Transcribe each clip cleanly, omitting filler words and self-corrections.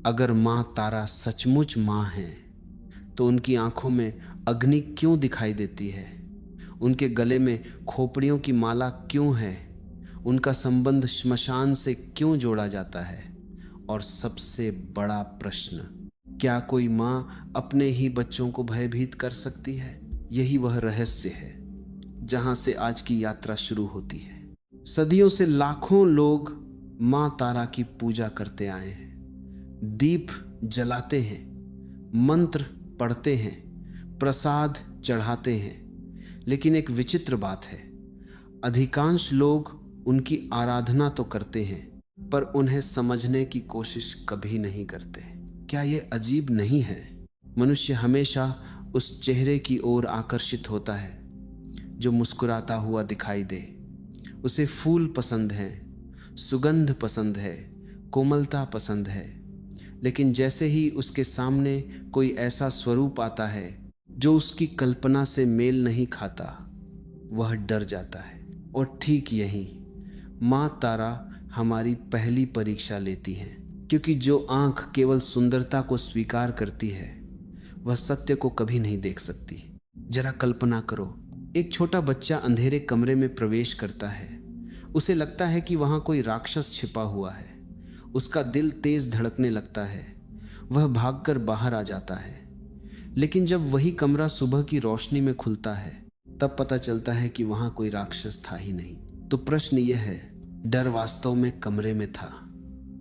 अगर माँ तारा सचमुच माँ है तो उनकी आंखों में अग्नि क्यों दिखाई देती है? उनके गले में खोपड़ियों की माला क्यों है? उनका संबंध श्मशान से क्यों जोड़ा जाता है? और सबसे बड़ा प्रश्न, क्या कोई माँ अपने ही बच्चों को भयभीत कर सकती है? यही वह रहस्य है जहां से आज की यात्रा शुरू होती है। सदियों से लाखों लोग माँ तारा की पूजा करते आए हैं, दीप जलाते हैं, मंत्र पढ़ते हैं, प्रसाद चढ़ाते हैं। लेकिन एक विचित्र बात है, अधिकांश लोग उनकी आराधना तो करते हैं पर उन्हें समझने की कोशिश कभी नहीं करते। क्या यह अजीब नहीं है? मनुष्य हमेशा उस चेहरे की ओर आकर्षित होता है जो मुस्कुराता हुआ दिखाई दे। उसे फूल पसंद है, सुगंध पसंद है, कोमलता पसंद है। लेकिन जैसे ही उसके सामने कोई ऐसा स्वरूप आता है जो उसकी कल्पना से मेल नहीं खाता, वह डर जाता है। और ठीक यही माँ तारा हमारी पहली परीक्षा लेती है, क्योंकि जो आंख केवल सुंदरता को स्वीकार करती है वह सत्य को कभी नहीं देख सकती। जरा कल्पना करो, एक छोटा बच्चा अंधेरे कमरे में प्रवेश करता है। उसे लगता है कि वहां कोई राक्षस छिपा हुआ है। उसका दिल तेज धड़कने लगता है, वह भागकर बाहर आ जाता है। लेकिन जब वही कमरा सुबह की रोशनी में खुलता है तब पता चलता है कि वहां कोई राक्षस था ही नहीं। तो प्रश्न यह है, डर वास्तव में कमरे में था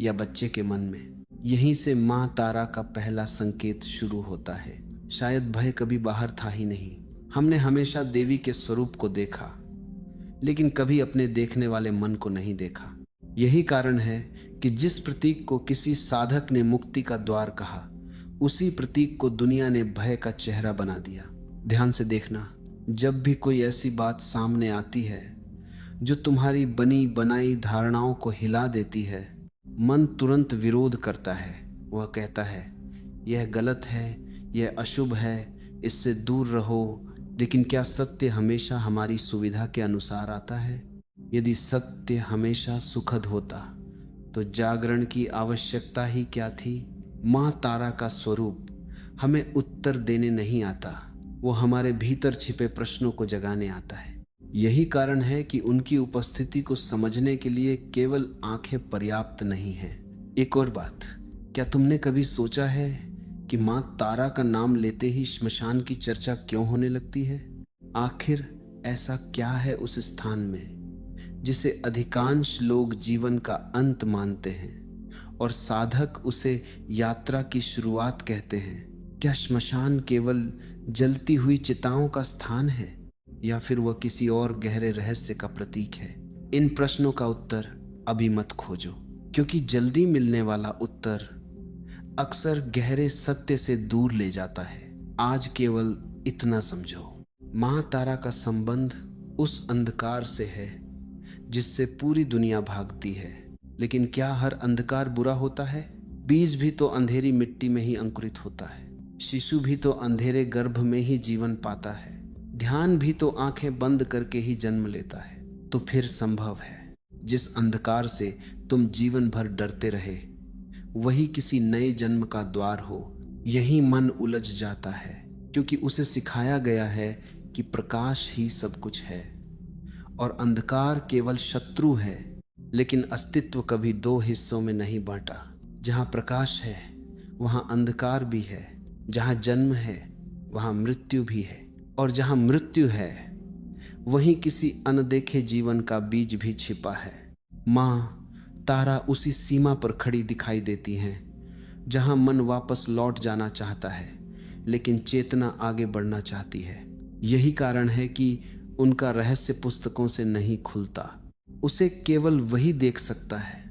या बच्चे के मन में? यहीं से माँ तारा का पहला संकेत शुरू होता है। शायद भय कभी बाहर था ही नहीं। हमने हमेशा देवी के स्वरूप को देखा, लेकिन कभी अपने देखने वाले मन को नहीं देखा। यही कारण है कि जिस प्रतीक को किसी साधक ने मुक्ति का द्वार कहा, उसी प्रतीक को दुनिया ने भय का चेहरा बना दिया। ध्यान से देखना, जब भी कोई ऐसी बात सामने आती है जो तुम्हारी बनी बनाई धारणाओं को हिला देती है, मन तुरंत विरोध करता है। वह कहता है, यह गलत है, यह अशुभ है, इससे दूर रहो। लेकिन क्या सत्य हमेशा हमारी सुविधा के अनुसार आता है? यदि सत्य हमेशा सुखद होता तो जागरण की आवश्यकता ही क्या थी? माँ तारा का स्वरूप हमें उत्तर देने नहीं आता, वो हमारे भीतर छिपे प्रश्नों को जगाने आता है। यही कारण है कि उनकी उपस्थिति को समझने के लिए केवल आंखें पर्याप्त नहीं है। एक और बात, क्या तुमने कभी सोचा है कि माँ तारा का नाम लेते ही श्मशान की चर्चा क्यों होने लगती है? आखिर ऐसा क्या है उस स्थान में जिसे अधिकांश लोग जीवन का अंत मानते हैं और साधक उसे यात्रा की शुरुआत कहते हैं? क्या श्मशान केवल जलती हुई चिताओं का स्थान है या फिर वह किसी और गहरे रहस्य का प्रतीक है? इन प्रश्नों का उत्तर अभी मत खोजो, क्योंकि जल्दी मिलने वाला उत्तर अक्सर गहरे सत्य से दूर ले जाता है। आज केवल इतना समझो, माँ तारा का संबंध उस अंधकार से है जिससे पूरी दुनिया भागती है। लेकिन क्या हर अंधकार बुरा होता है? बीज भी तो अंधेरी मिट्टी में ही अंकुरित होता है, शिशु भी तो अंधेरे गर्भ में ही जीवन पाता है, ध्यान भी तो आंखें बंद करके ही जन्म लेता है। तो फिर संभव है जिस अंधकार से तुम जीवन भर डरते रहे वही किसी नए जन्म का द्वार हो। यही मन उलझ जाता है, क्योंकि उसे सिखाया गया है कि प्रकाश ही सब कुछ है और अंधकार केवल शत्रु है। लेकिन अस्तित्व कभी दो हिस्सों में नहीं बांटा। जहां प्रकाश है वहां अंधकार भी है, जहां जन्म है वहां मृत्यु भी है, और जहां मृत्यु है वहीं किसी अनदेखे जीवन का बीज भी छिपा है। माँ तारा उसी सीमा पर खड़ी दिखाई देती हैं जहां मन वापस लौट जाना चाहता है लेकिन चेतना आगे बढ़ना चाहती है। यही कारण है कि उनका रहस्य पुस्तकों से नहीं खुलता। उसे केवल वही देख सकता है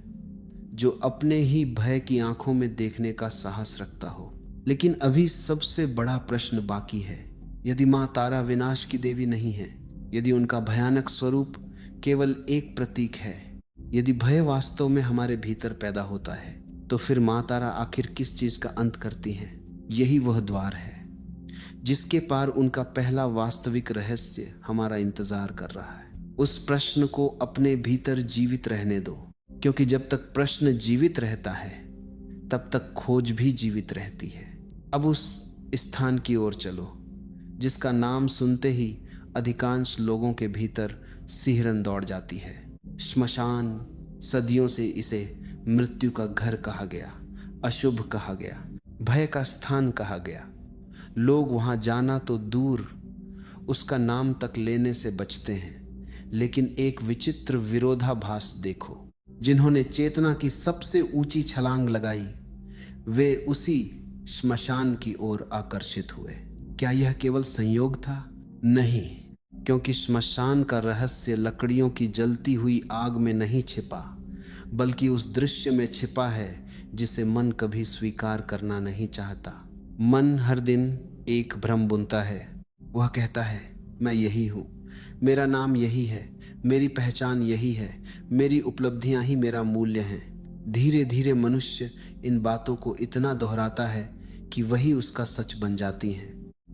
जो अपने ही भय की आंखों में देखने का साहस रखता हो। लेकिन अभी सबसे बड़ा प्रश्न बाकी है। यदि माँ तारा विनाश की देवी नहीं है, यदि उनका भयानक स्वरूप केवल एक प्रतीक है, यदि भय वास्तव में हमारे भीतर पैदा होता है, तो फिर माँ तारा आखिर किस चीज का अंत करती हैं? यही वह द्वार है जिसके पार उनका पहला वास्तविक रहस्य हमारा इंतजार कर रहा है। उस प्रश्न को अपने भीतर जीवित रहने दो, क्योंकि जब तक प्रश्न जीवित रहता है तब तक खोज भी जीवित रहती है। अब उस स्थान की ओर चलो जिसका नाम सुनते ही अधिकांश लोगों के भीतर सिहरन दौड़ जाती है। श्मशान। सदियों से इसे मृत्यु का घर कहा गया, अशुभ कहा गया, भय का स्थान कहा गया। लोग वहां जाना तो दूर, उसका नाम तक लेने से बचते हैं। लेकिन एक विचित्र विरोधाभास देखो, जिन्होंने चेतना की सबसे ऊंची छलांग लगाई वे उसी श्मशान की ओर आकर्षित हुए। क्या यह केवल संयोग था? नहीं, क्योंकि श्मशान का रहस्य लकड़ियों की जलती हुई आग में नहीं छिपा, बल्कि उस दृश्य में छिपा है जिसे मन कभी स्वीकार करना नहीं चाहता। मन हर दिन एक भ्रम बुनता है। वह कहता है, मैं यही हूं, मेरा नाम यही है, मेरी पहचान यही है, मेरी उपलब्धियां ही मेरा मूल्य हैं। धीरे धीरे मनुष्य इन बातों को इतना दोहराता है कि वही उसका सच बन जाती हैं।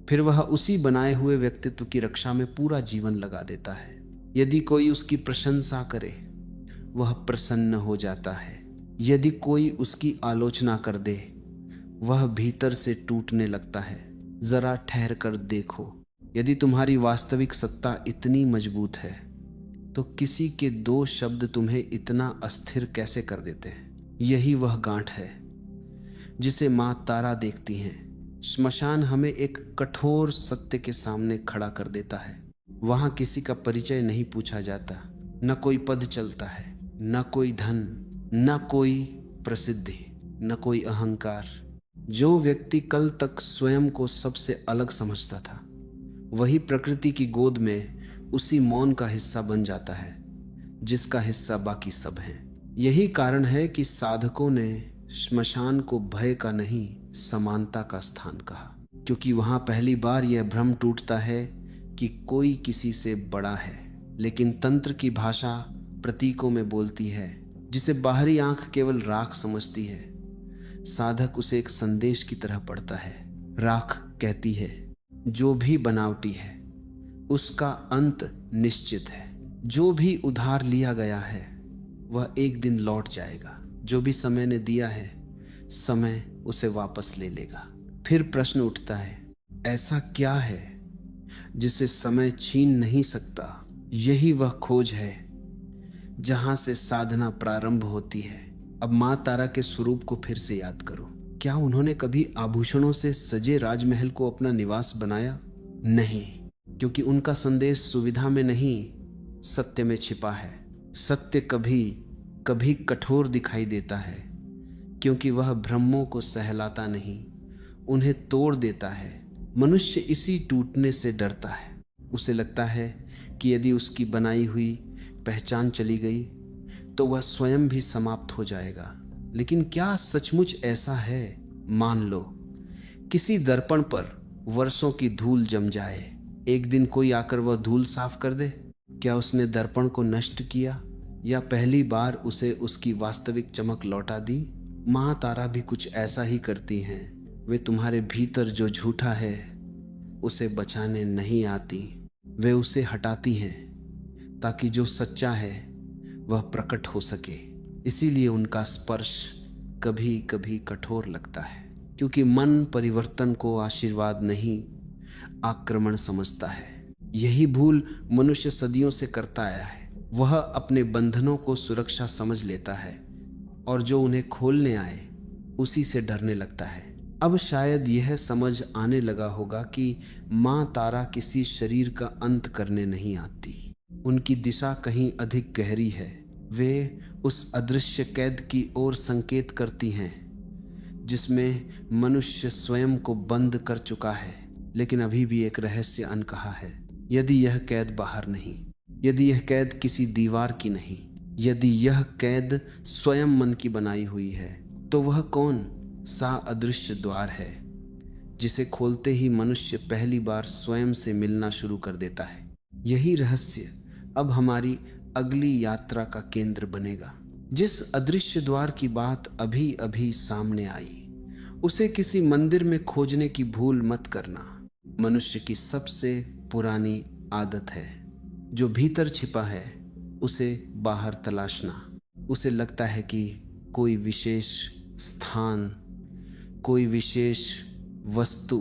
फिर वह उसी बनाए हुए व्यक्तित्व की रक्षा में पूरा जीवन लगा देता है। यदि कोई उसकी प्रशंसा करे, वह प्रसन्न हो जाता है। यदि कोई उसकी आलोचना कर दे, वह भीतर से टूटने लगता है। जरा ठहर कर देखो, यदि तुम्हारी वास्तविक सत्ता इतनी मजबूत है तो किसी के दो शब्द तुम्हें इतना अस्थिर कैसे कर देते हैं? यही वह गांठ है जिसे मां तारा देखती हैं। श्मशान हमें एक कठोर सत्य के सामने खड़ा कर देता है। वहां किसी का परिचय नहीं पूछा जाता, न कोई पद चलता है, न कोई धन, न कोई प्रसिद्धि, न कोई अहंकार। जो व्यक्ति कल तक स्वयं को सबसे अलग समझता था, वही प्रकृति की गोद में उसी मौन का हिस्सा बन जाता है जिसका हिस्सा बाकी सब हैं। यही कारण है कि साधकों ने श्मशान को भय का नहीं, समानता का स्थान कहा, क्योंकि वहां पहली बार यह भ्रम टूटता है कि कोई किसी से बड़ा है। लेकिन तंत्र की भाषा प्रतीकों में बोलती है, जिसे बाहरी आंख केवल राख समझती है। साधक उसे एक संदेश की तरह पढ़ता है। राख कहती है, जो भी बनावटी है उसका अंत निश्चित है। जो भी उधार लिया गया है वह एक दिन लौट जाएगा। जो भी समय ने दिया है, समय उसे वापस ले लेगा। फिर प्रश्न उठता है, ऐसा क्या है जिसे समय छीन नहीं सकता? यही वह खोज है जहां से साधना प्रारंभ होती है। अब मां तारा के स्वरूप को फिर से याद करो। क्या उन्होंने कभी आभूषणों से सजे राजमहल को अपना निवास बनाया? नहीं, क्योंकि उनका संदेश सुविधा में नहीं, सत्य में छिपा है। सत्य कभी कभी कठोर दिखाई देता है, क्योंकि वह भ्रमों को सहलाता नहीं, उन्हें तोड़ देता है। मनुष्य इसी टूटने से डरता है। उसे लगता है कि यदि उसकी बनाई हुई पहचान चली गई तो वह स्वयं भी समाप्त हो जाएगा। लेकिन क्या सचमुच ऐसा है? मान लो किसी दर्पण पर वर्षों की धूल जम जाए, एक दिन कोई आकर वह धूल साफ कर दे। क्या उसने दर्पण को नष्ट किया या पहली बार उसे उसकी वास्तविक चमक लौटा दी? मां तारा भी कुछ ऐसा ही करती हैं। वे तुम्हारे भीतर जो झूठा है उसे बचाने नहीं आती, वे उसे हटाती हैं ताकि जो सच्चा है वह प्रकट हो सके। इसीलिए उनका स्पर्श कभी कभी कठोर लगता है, क्योंकि मन परिवर्तन को आशीर्वाद नहीं, आक्रमण समझता है। यही भूल मनुष्य सदियों से करता आया है। वह अपने बंधनों को सुरक्षा समझ लेता है और जो उन्हें खोलने आए उसी से डरने लगता है। अब शायद यह समझ आने लगा होगा कि मां तारा किसी शरीर का अंत करने नहीं आती। उनकी दिशा कहीं अधिक गहरी है। वे उस अदृश्य कैद की ओर संकेत करती हैं जिसमें मनुष्य स्वयं को बंद कर चुका है, लेकिन अभी भी एक रहस्य अनकहा है। यदि यह कैद बाहर नहीं, यदि यह कैद किसी दीवार की नहीं, यदि यह कैद स्वयं मन की बनाई हुई है, तो वह कौन सा अदृश्य द्वार है जिसे खोलते ही मनुष्य पहली बार स्वयं से मिलना शुरू कर देता है? यही रहस्य अब हमारी अगली यात्रा का केंद्र बनेगा। जिस अदृश्य द्वार की बात अभी अभी सामने आई, उसे किसी मंदिर में खोजने की भूल मत करना। मनुष्य की सबसे पुरानी आदत है, जो भीतर छिपा है उसे बाहर तलाशना। उसे लगता है कि कोई विशेष स्थान, कोई विशेष वस्तु,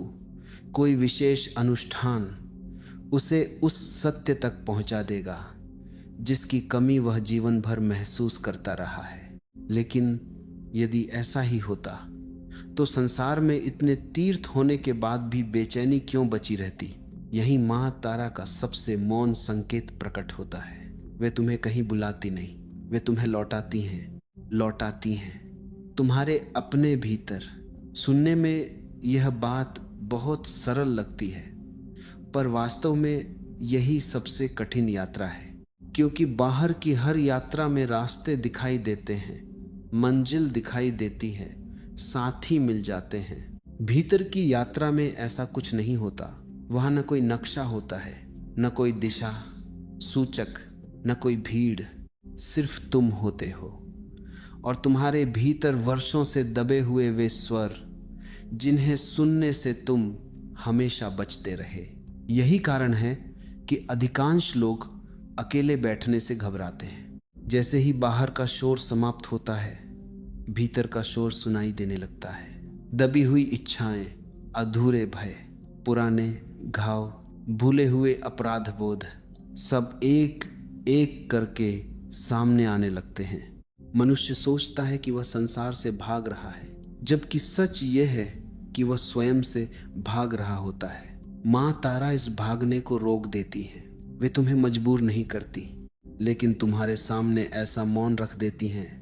कोई विशेष अनुष्ठान उसे उस सत्य तक पहुंचा देगा जिसकी कमी वह जीवन भर महसूस करता रहा है। लेकिन यदि ऐसा ही होता तो संसार में इतने तीर्थ होने के बाद भी बेचैनी क्यों बची रहती? यही मां तारा का सबसे मौन संकेत प्रकट होता है। वे तुम्हें कहीं बुलाती नहीं, वे तुम्हें लौटाती हैं तुम्हारे अपने भीतर। सुनने में यह बात बहुत सरल लगती है, पर वास्तव में यही सबसे कठिन यात्रा है, क्योंकि बाहर की हर यात्रा में रास्ते दिखाई देते हैं, मंजिल दिखाई देती है, साथी मिल जाते हैं। भीतर की यात्रा में ऐसा कुछ नहीं होता। वहां न कोई नक्शा होता है, न कोई दिशा सूचक, न कोई भीड़, सिर्फ तुम होते हो और तुम्हारे भीतर वर्षों से दबे हुए वे स्वर जिन्हें सुनने से तुम हमेशा बचते रहे। यही कारण है कि अधिकांश लोग अकेले बैठने से घबराते हैं। जैसे ही बाहर का शोर समाप्त होता है, भीतर का शोर सुनाई देने लगता है। दबी हुई इच्छाएं, अधूरे भय, पुराने घाव, भूले हुए अपराध बोध, सब एक एक करके सामने आने लगते हैं। मनुष्य सोचता है कि वह संसार से भाग रहा है, जबकि सच यह है कि वह स्वयं से भाग रहा होता है। मां तारा इस भागने को रोक देती है। वे तुम्हें मजबूर नहीं करती, लेकिन तुम्हारे सामने ऐसा मौन रख देती हैं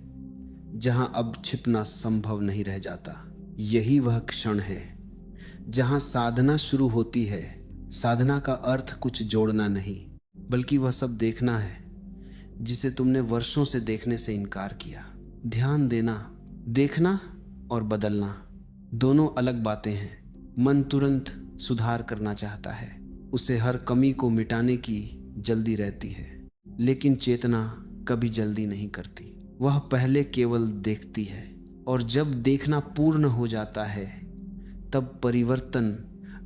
जहां अब छिपना संभव नहीं रह जाता। यही वह क्षण है जहां साधना शुरू होती है। साधना का अर्थ कुछ जोड़ना नहीं, बल्कि वह सब देखना है जिसे तुमने वर्षों से देखने से इनकार किया। ध्यान देना, देखना और बदलना दोनों अलग बातें हैं। मन तुरंत सुधार करना चाहता है, उसे हर कमी को मिटाने की जल्दी रहती है, लेकिन चेतना कभी जल्दी नहीं करती। वह पहले केवल देखती है, और जब देखना पूर्ण हो जाता है तब परिवर्तन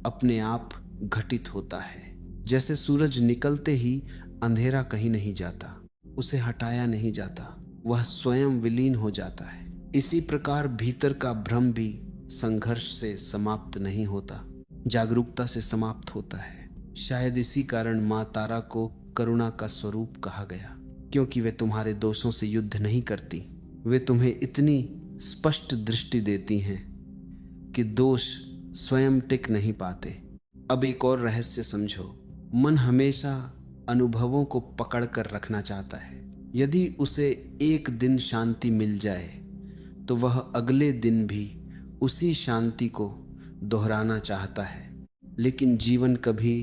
अपने आप घटित होता है। जैसे सूरज निकलते ही अंधेरा कहीं नहीं जाता, उसे हटाया नहीं जाता, वह स्वयं विलीन हो जाता है। इसी प्रकार भीतर का भ्रम भी संघर्ष से समाप्त नहीं होता, जागरूकता से समाप्त होता है। शायद इसी कारण मां तारा को करुणा का स्वरूप कहा गया, क्योंकि वे तुम्हारे दोषों से युद्ध नहीं करती। वे तुम्हें इतनी स्पष्ट दृष्टि देती हैं कि दोष स्वयं टिक नहीं पाते। अब एक और रहस्य समझो। मन हमेशा अनुभवों को पकड़ कर रखना चाहता है। यदि उसे एक दिन शांति मिल जाए तो वह अगले दिन भी उसी शांति को दोहराना चाहता है। लेकिन जीवन कभी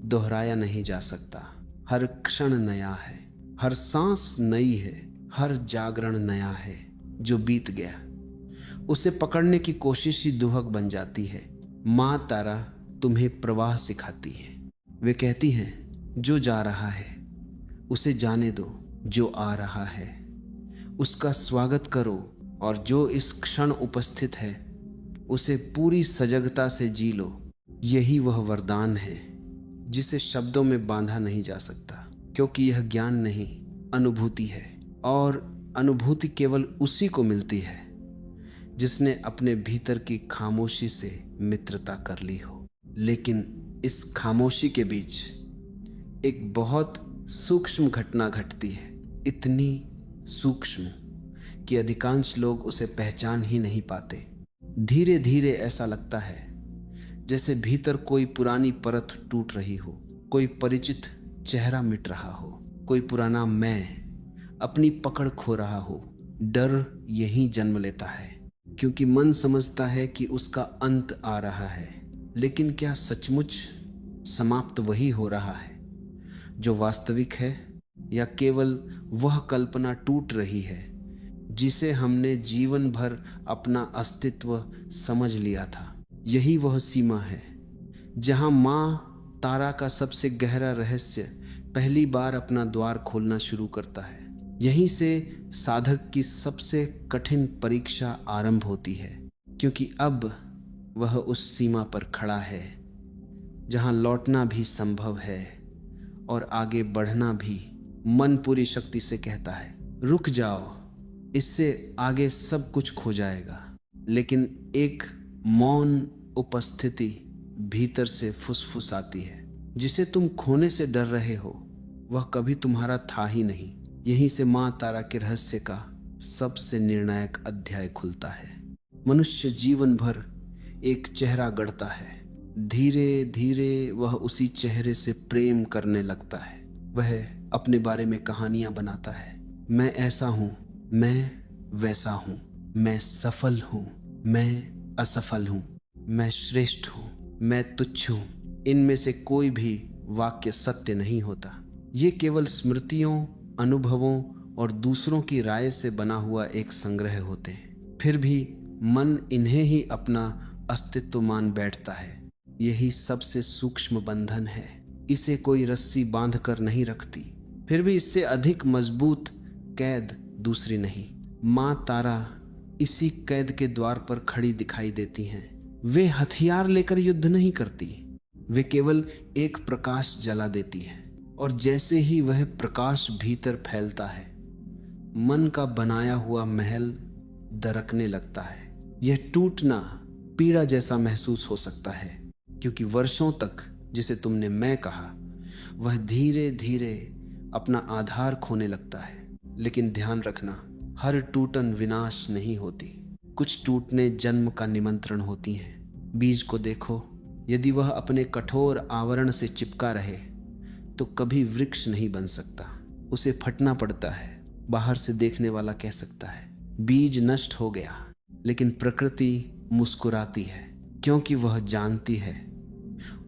दोहराया नहीं जा सकता। हर क्षण नया है, हर सांस नई है, हर जागरण नया है। जो बीत गया उसे पकड़ने की कोशिश ही दुहक बन जाती है। मां तारा तुम्हें प्रवाह सिखाती है। वे कहती हैं, जो जा रहा है उसे जाने दो, जो आ रहा है उसका स्वागत करो, और जो इस क्षण उपस्थित है उसे पूरी सजगता से जी लो। यही वह वरदान है जिसे शब्दों में बांधा नहीं जा सकता, क्योंकि यह ज्ञान नहीं, अनुभूति है, और अनुभूति केवल उसी को मिलती है जिसने अपने भीतर की खामोशी से मित्रता कर ली हो। लेकिन इस खामोशी के बीच एक बहुत सूक्ष्म घटना घटती है, इतनी सूक्ष्म कि अधिकांश लोग उसे पहचान ही नहीं पाते। धीरे धीरे ऐसा लगता है जैसे भीतर कोई पुरानी परत टूट रही हो, कोई परिचित चेहरा मिट रहा हो, कोई पुराना मैं अपनी पकड़ खो रहा हो। डर यहीं जन्म लेता है, क्योंकि मन समझता है कि उसका अंत आ रहा है। लेकिन क्या सचमुच समाप्त वही हो रहा है जो वास्तविक है, या केवल वह कल्पना टूट रही है जिसे हमने जीवन भर अपना अस्तित्व समझ लिया था? यही वह सीमा है जहां मां तारा का सबसे गहरा रहस्य पहली बार अपना द्वार खोलना शुरू करता है। यहीं से साधक की सबसे कठिन परीक्षा आरंभ होती है, क्योंकि अब वह उस सीमा पर खड़ा है जहां लौटना भी संभव है और आगे बढ़ना भी। मन पूरी शक्ति से कहता है, रुक जाओ, इससे आगे सब कुछ खो जाएगा। लेकिन एक मौन उपस्थिति भीतर से फुसफुस आती है। जिसे तुम खोने से डर रहे हो वह कभी तुम्हारा था ही नहीं। यहीं से मां तारा के रहस्य का सबसे निर्णायक अध्याय खुलता है। मनुष्य जीवन भर एक चेहरा गढ़ता है। धीरे धीरे वह उसी चेहरे से प्रेम करने लगता है। वह अपने बारे में कहानियां बनाता है। मैं ऐसा हूं, मैं वैसा हूं, मैं सफल हूं, मैं असफल हूं, मैं श्रेष्ठ हूं, मैं तुच्छ हूं। इनमें से कोई भी वाक्य सत्य नहीं होता। ये केवल स्मृतियों, अनुभवों और दूसरों की राय से बना हुआ एक संग्रह होते हैं। फिर भी मन इन्हें ही अपना अस्तित्व मान बैठता है। यही सबसे सूक्ष्म बंधन है। इसे कोई रस्सी बांध कर नहीं रखती। फिर भी इससे अधिक मजबूत कैद दूसरी नहीं। मां तारा इसी कैद के द्वार पर खड़ी दिखाई देती हैं। वे हथियार लेकर युद्ध नहीं करती, वे केवल एक प्रकाश जला देती है। और जैसे ही वह प्रकाश भीतर फैलता है, मन का बनाया हुआ महल दरकने लगता है। यह टूटना पीड़ा जैसा महसूस हो सकता है, क्योंकि वर्षों तक जिसे तुमने मैं कहा, वह धीरे धीरे अपना आधार खोने लगता है। लेकिन ध्यान रखना, हर टूटन विनाश नहीं होती। कुछ टूटने जन्म का निमंत्रण होती हैं। बीज को देखो, यदि वह अपने कठोर आवरण से चिपका रहे तो कभी वृक्ष नहीं बन सकता। उसे फटना पड़ता है। बाहर से देखने वाला कह सकता है बीज नष्ट हो गया, लेकिन प्रकृति मुस्कुराती है, क्योंकि वह जानती है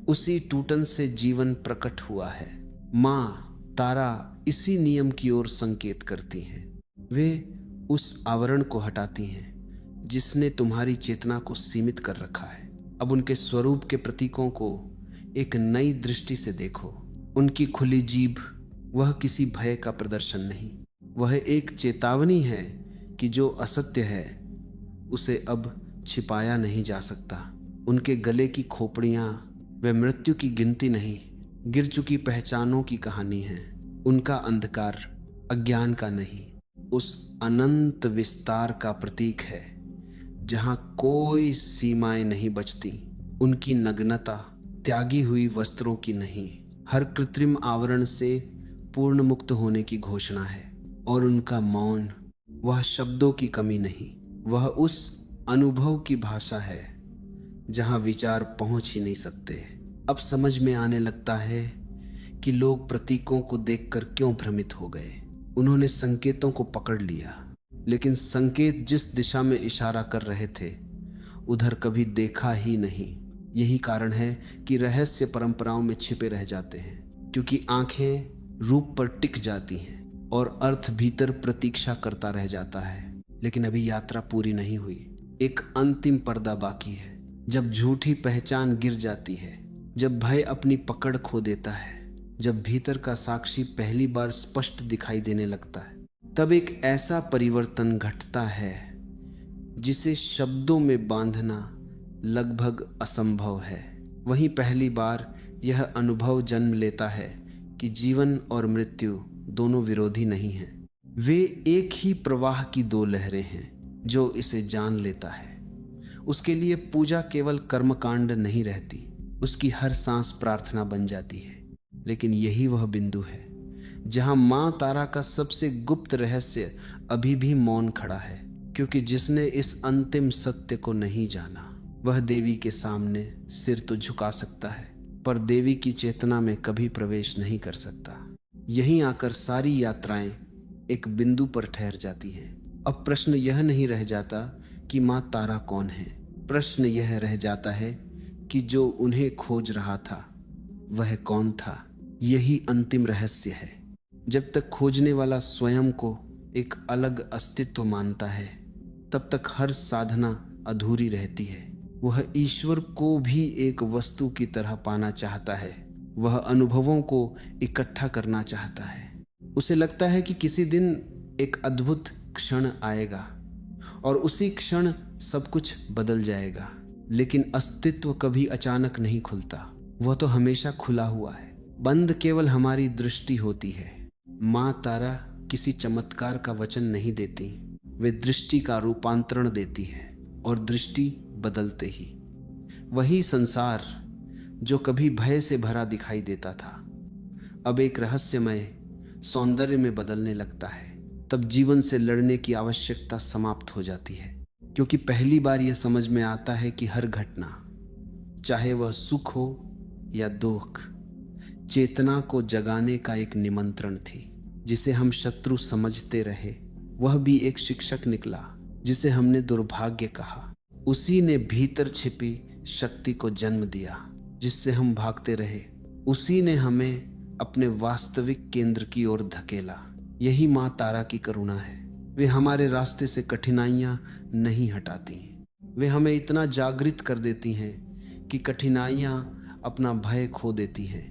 उसी टूटन से जीवन प्रकट हुआ है। मां तारा इसी नियम की ओर संकेत करती हैं। वे उस आवरण को हटाती हैं जिसने तुम्हारी चेतना को सीमित कर रखा है। अब उनके स्वरूप के प्रतीकों को एक नई दृष्टि से देखो। उनकी खुली जीभ, वह किसी भय का प्रदर्शन नहीं, वह एक चेतावनी है कि जो असत्य है उसे अब छिपाया नहीं जा सकता। उनके गले की खोपड़ियां वे मृत्यु की गिनती नहीं, गिर चुकी पहचानों की कहानी है। उनका अंधकार अज्ञान का नहीं, उस अनंत विस्तार का प्रतीक है जहां कोई सीमाएं नहीं बचती। उनकी नग्नता त्यागी हुई वस्त्रों की नहीं, हर कृत्रिम आवरण से पूर्ण मुक्त होने की घोषणा है। और उनका मौन, वह शब्दों की कमी नहीं, वह उस अनुभव की भाषा है जहां विचार पहुंच ही नहीं सकते। अब समझ में आने लगता है कि लोग प्रतीकों को देखकर क्यों भ्रमित हो गए। उन्होंने संकेतों को पकड़ लिया, लेकिन संकेत जिस दिशा में इशारा कर रहे थे उधर कभी देखा ही नहीं। यही कारण है कि रहस्य परंपराओं में छिपे रह जाते हैं, क्योंकि आंखें रूप पर टिक जाती हैं और अर्थ भीतर प्रतीक्षा करता रह जाता है। लेकिन अभी यात्रा पूरी नहीं हुई। एक अंतिम पर्दा बाकी है। जब झूठी पहचान गिर जाती है, जब भय अपनी पकड़ खो देता है, जब भीतर का साक्षी पहली बार स्पष्ट दिखाई देने लगता है, तब एक ऐसा परिवर्तन घटता है जिसे शब्दों में बांधना लगभग असंभव है। वहीं पहली बार यह अनुभव जन्म लेता है कि जीवन और मृत्यु दोनों विरोधी नहीं हैं। वे एक ही प्रवाह की दो लहरें हैं। जो इसे जान लेता है उसके लिए पूजा केवल कर्मकांड नहीं रहती, उसकी हर सांस प्रार्थना बन जाती है। लेकिन यही वह बिंदु है जहां मां तारा का सबसे गुप्त रहस्य अभी भी मौन खड़ा है, क्योंकि जिसने इस अंतिम सत्य को नहीं जाना वह देवी के सामने सिर तो झुका सकता है, पर देवी की चेतना में कभी प्रवेश नहीं कर सकता। यहीं आकर सारी यात्राएं एक बिंदु पर ठहर जाती हैं। अब प्रश्न यह नहीं रह जाता कि मां तारा कौन है, प्रश्न यह रह जाता है कि जो उन्हें खोज रहा था वह कौन था। यही अंतिम रहस्य है। जब तक खोजने वाला स्वयं को एक अलग अस्तित्व मानता है, तब तक हर साधना अधूरी रहती है। वह ईश्वर को भी एक वस्तु की तरह पाना चाहता है। वह अनुभवों को इकट्ठा करना चाहता है। उसे लगता है कि किसी दिन एक अद्भुत क्षण आएगा और उसी क्षण सब कुछ बदल जाएगा। लेकिन अस्तित्व कभी अचानक नहीं खुलता, वह तो हमेशा खुला हुआ है। बंद केवल हमारी दृष्टि होती है। मां तारा किसी चमत्कार का वचन नहीं देती, वे दृष्टि का रूपांतरण देती है। और दृष्टि बदलते ही वही संसार जो कभी भय से भरा दिखाई देता था अब एक रहस्यमय सौंदर्य में बदलने लगता है। तब जीवन से लड़ने की आवश्यकता समाप्त हो जाती है, क्योंकि पहली बार यह समझ में आता है कि हर घटना, चाहे वह सुख हो या दुख, चेतना को जगाने का एक निमंत्रण थी। जिसे हम शत्रु समझते रहे वह भी एक शिक्षक निकला। जिसे हमने दुर्भाग्य कहा उसी ने भीतर छिपी शक्ति को जन्म दिया। जिससे हम भागते रहे उसी ने हमें अपने वास्तविक केंद्र की ओर धकेला। यही मां तारा की करुणा है। वे हमारे रास्ते से कठिनाइयां नहीं हटाती, वे हमें इतना जागृत कर देती हैं कि कठिनाइयां अपना भय खो देती हैं